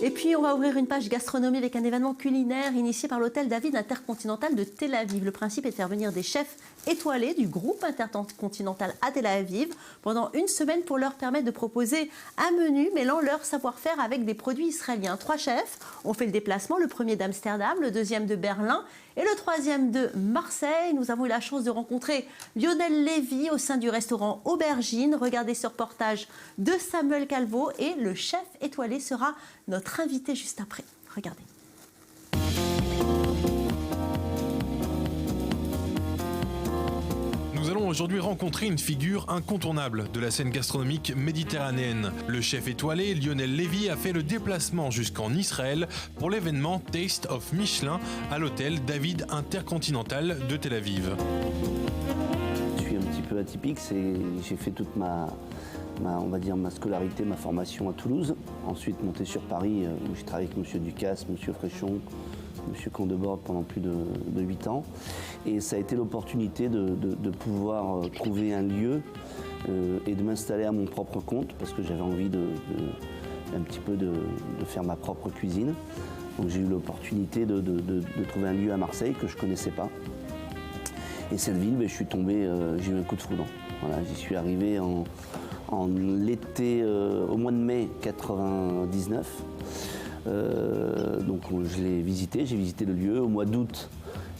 Et puis, on va ouvrir une page gastronomie avec un événement culinaire initié par l'hôtel David Intercontinental de Tel Aviv. Le principe est de faire venir des chefs étoilés du groupe Intercontinental à Tel Aviv pendant une semaine pour leur permettre de proposer un menu mêlant leur savoir-faire avec des produits israéliens. 3 chefs ont fait le déplacement, le premier d'Amsterdam, le deuxième de Berlin et le troisième de Marseille. Nous avons eu la chance de rencontrer Lionel Lévy au sein du restaurant Aubergine. Regardez ce reportage de Samuel Calvo et le chef étoilé sera notre invité juste après. Regardez. Nous allons aujourd'hui rencontrer une figure incontournable de la scène gastronomique méditerranéenne. Le chef étoilé Lionel Lévy a fait le déplacement jusqu'en Israël pour l'événement Taste of Michelin à l'hôtel David Intercontinental de Tel Aviv. Je suis un petit peu atypique, j'ai fait toute ma scolarité, ma formation à Toulouse. Ensuite monté sur Paris où j'ai travaillé avec M. Ducasse, M. Fréchon, M. Condebord pendant plus de 8 ans. Et ça a été l'opportunité de pouvoir trouver un lieu et de m'installer à mon propre compte parce que j'avais envie de faire ma propre cuisine. Donc j'ai eu l'opportunité de trouver un lieu à Marseille que je ne connaissais pas. Et cette ville, je suis tombé, j'ai eu un coup de foudre. Voilà, j'y suis arrivé en l'été, au mois de mai 99. Donc je l'ai visité, j'ai visité le lieu. Au mois d'août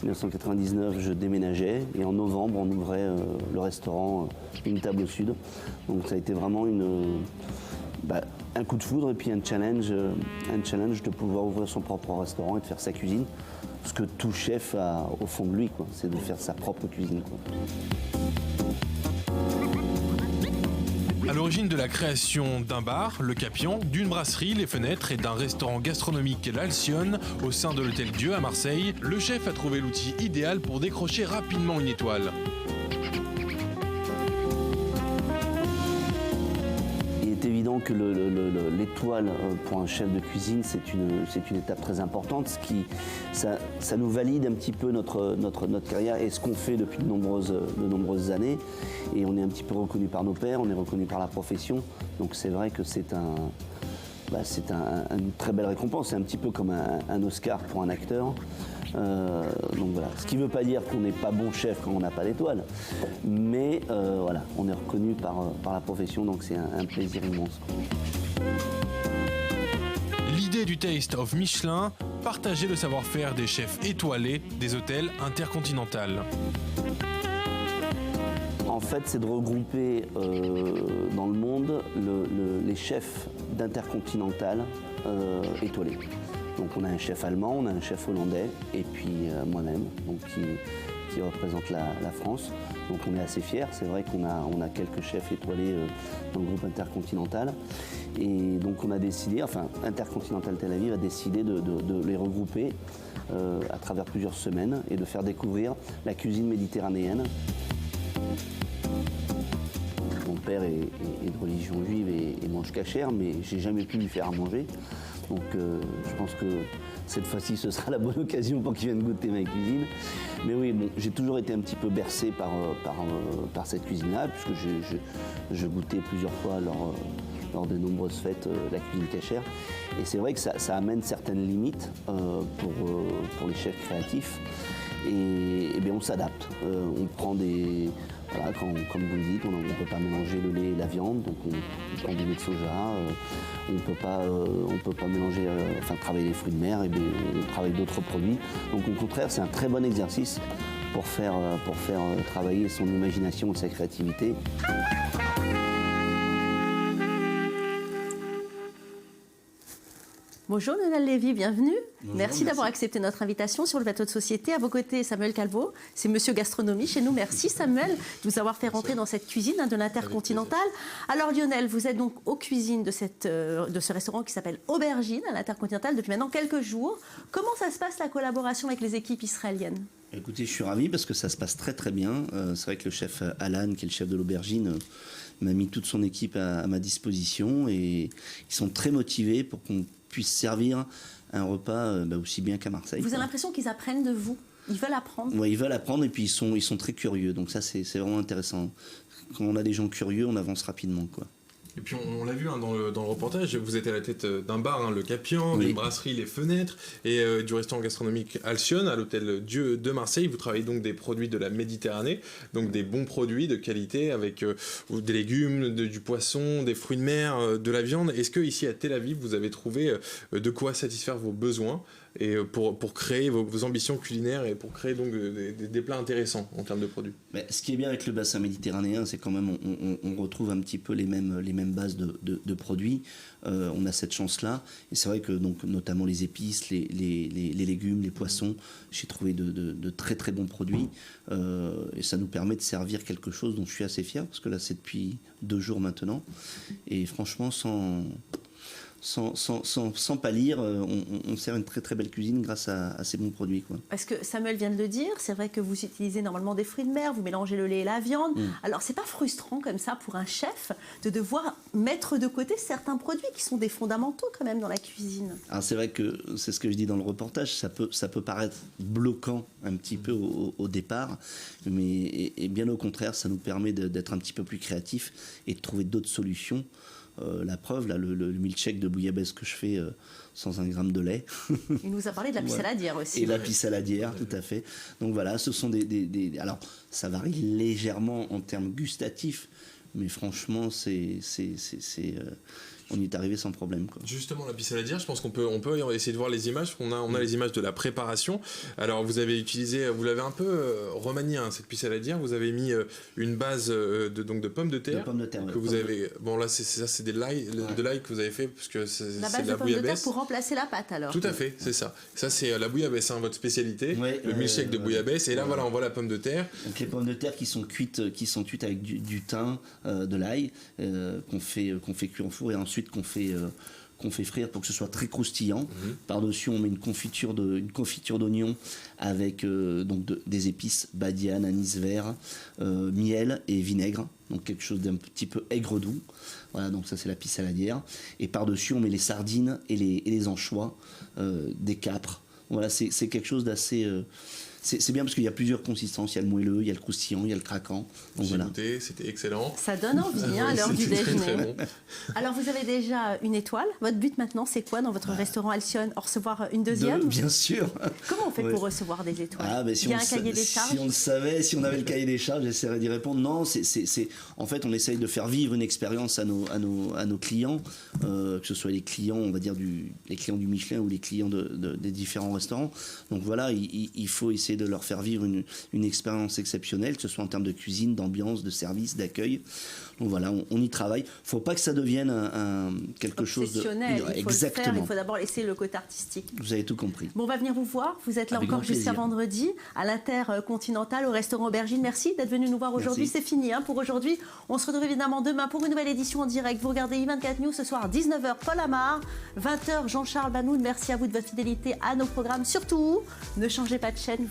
1999, je déménageais et en novembre, on ouvrait le restaurant Une Table au Sud. Donc ça a été vraiment un coup de foudre et puis un challenge de pouvoir ouvrir son propre restaurant et de faire sa cuisine. Ce que tout chef a au fond de lui, c'est de faire sa propre cuisine. À l'origine de la création d'un bar, le Capion, d'une brasserie, les Fenêtres et d'un restaurant gastronomique, l'Alcyone, au sein de l'hôtel Dieu à Marseille, le chef a trouvé l'outil idéal pour décrocher rapidement une étoile. Il est évident que l'étoile pour un chef de cuisine, c'est une étape très importante. Ça nous valide un petit peu notre carrière et ce qu'on fait depuis de nombreuses années. Et on est un petit peu reconnu par nos pairs, on est reconnu par la profession. Donc c'est vrai que c'est une très belle récompense. C'est un petit peu comme un Oscar pour un acteur. Donc voilà. Ce qui ne veut pas dire qu'on n'est pas bon chef quand on n'a pas d'étoile. Mais voilà, on est reconnu par la profession, donc c'est un plaisir immense. L'idée du Taste of Michelin, partager le savoir-faire des chefs étoilés des hôtels Intercontinental. En fait, c'est de regrouper dans le monde les chefs d'Intercontinental étoilés. Donc on a un chef allemand, on a un chef hollandais et puis moi-même qui représente la France. Donc on est assez fiers. C'est vrai qu'on a quelques chefs étoilés dans le groupe Intercontinental. Et donc on a décidé, Intercontinental Tel Aviv a décidé de les regrouper à travers plusieurs semaines et de faire découvrir la cuisine méditerranéenne. Mon père est de religion juive et mange cachère, mais j'ai jamais pu lui faire à manger. Donc je pense que cette fois-ci, ce sera la bonne occasion pour qu'il vienne goûter ma cuisine. Mais oui, j'ai toujours été un petit peu bercé par cette cuisine-là, puisque je goûtais plusieurs fois lors de nombreuses fêtes la cuisine cachère. Et c'est vrai que ça amène certaines limites pour les chefs créatifs. Et bien on s'adapte. On prend des... Voilà, comme vous le dites, on ne peut pas mélanger le lait et la viande, donc on prend du lait de soja. On ne peut pas mélanger, travailler les fruits de mer, et bien, on travaille d'autres produits. Donc au contraire, c'est un très bon exercice pour faire travailler son imagination et sa créativité. Bonjour Lionel Lévy, bienvenue. Bonjour, merci d'avoir accepté notre invitation sur le plateau de Société. À vos côtés, Samuel Calvo, c'est Monsieur Gastronomie chez nous. Merci Samuel de nous avoir fait rentrer dans cette cuisine de l'Intercontinental. Alors Lionel, vous êtes donc aux cuisines de ce restaurant qui s'appelle Aubergine à l'Intercontinental depuis maintenant quelques jours. Comment ça se passe la collaboration avec les équipes israéliennes ? Écoutez, je suis ravi parce que ça se passe très très bien. C'est vrai que le chef Alan, qui est le chef de l'Aubergine, m'a mis toute son équipe à ma disposition et ils sont très motivés pour qu'on puisse servir un repas aussi bien qu'à Marseille. Vous avez l'impression qu'ils apprennent de vous ? Ils veulent apprendre ? Oui, ils veulent apprendre et puis ils sont très curieux. Donc ça, c'est vraiment intéressant. Quand on a des gens curieux, on avance rapidement, quoi. Et puis on l'a vu dans le reportage, vous êtes à la tête d'un bar, le Capian, Oui. d'une brasserie Les Fenêtres et du restaurant gastronomique Alcyone à l'hôtel Dieu de Marseille. Vous travaillez donc des produits de la Méditerranée, donc des bons produits de qualité avec des légumes, du poisson, des fruits de mer, de la viande. Est-ce que ici à Tel Aviv vous avez trouvé de quoi satisfaire vos besoins et pour créer vos ambitions culinaires et pour créer donc des plats intéressants en termes de produits? Mais ce qui est bien avec le bassin méditerranéen, c'est quand même on retrouve un petit peu les mêmes bases de produits. On a cette chance-là. Et c'est vrai que donc, notamment les épices, les légumes, les poissons, j'ai trouvé de très très bons produits. Et ça nous permet de servir quelque chose dont je suis assez fier, parce que là c'est depuis 2 jours maintenant. Et franchement, sans pâlir, on sert une très très belle cuisine grâce à ces bons produits, quoi. Parce que Samuel vient de le dire, c'est vrai que vous utilisez normalement des fruits de mer, vous mélangez le lait et la viande. Alors c'est pas frustrant comme ça pour un chef de devoir mettre de côté certains produits qui sont des fondamentaux quand même dans la cuisine? Alors c'est vrai que c'est ce que je dis dans le reportage, ça peut paraître bloquant un petit peu au départ, mais et bien au contraire, ça nous permet d'être un petit peu plus créatifs et de trouver d'autres solutions. La preuve, là, le milkshake de bouillabaisse que je fais sans 1 gramme de lait. Il nous a parlé de la pissaladière aussi. Et la pissaladière, tout à fait. Donc voilà, ce sont alors, ça varie légèrement en termes gustatifs, mais franchement, on y est arrivé sans problème, quoi. Justement, la pissaladière, je pense qu'on peut essayer de voir les images. On a les images de la préparation. Alors, vous l'avez un peu remanié, cette pissaladière. Vous avez mis une base de pommes de terre. De pommes de terre, que vous avez. Bon, là, c'est de l'ail que vous avez fait, parce que c'est La base de la de pommes de terre bouillabaisse. pour remplacer la pâte alors. Tout à fait, c'est ça. Ça, c'est la bouillabaisse, votre spécialité. Ouais, le milkshake de bouillabaisse. Et là, voilà, on voit la pomme de terre. Donc les pommes de terre qui sont cuites avec du thym, de l'ail, qu'on fait cuire au four et ensuite qu'on fait frire pour que ce soit très croustillant. Par-dessus, on met une confiture d'oignon avec des épices, badiane, anis vert, miel et vinaigre. Donc quelque chose d'un petit peu aigre-doux. Voilà, donc ça c'est la pissaladière. Et par-dessus, on met les sardines et les anchois, des capres. Voilà, c'est quelque chose d'assez... C'est bien parce qu'il y a plusieurs consistances. Il y a le moelleux, il y a le croustillant, il y a le craquant. Donc J'ai goûté, c'était excellent. Ça donne envie à l'heure du C'était déjeuner. très bon. Alors vous avez déjà une étoile. Votre but maintenant, c'est quoi dans votre restaurant Alcyone? En recevoir une deuxième? Bien sûr. Comment on fait pour recevoir des étoiles? Ben, Il y a un cahier des charges? Si on le savait, si on avait le cahier des charges, j'essaierais d'y répondre. Non, en fait, on essaye de faire vivre une expérience à nos clients, que ce soit les clients, on va dire, les clients du Michelin ou les clients des différents restaurants. Donc voilà, il faut essayer de leur faire vivre une expérience exceptionnelle, que ce soit en termes de cuisine, d'ambiance, de service, d'accueil. Donc voilà, on y travaille. Faut pas que ça devienne quelque chose de... Obsessionnel, il faut Exactement. le faire, il faut d'abord laisser le côté artistique. Vous avez tout compris. Bon, on va venir vous voir. Vous êtes là Avec encore grand jusqu'à plaisir. vendredi à l'Intercontinental, au restaurant Aubergine. Merci d'être venu nous voir aujourd'hui. Merci. C'est fini pour aujourd'hui. On se retrouve évidemment demain pour une nouvelle édition en direct. Vous regardez I24 News ce soir, 19h, Paul Amar, 20h, Jean-Charles Banoun. Merci à vous de votre fidélité à nos programmes. Surtout, ne changez pas de chaîne.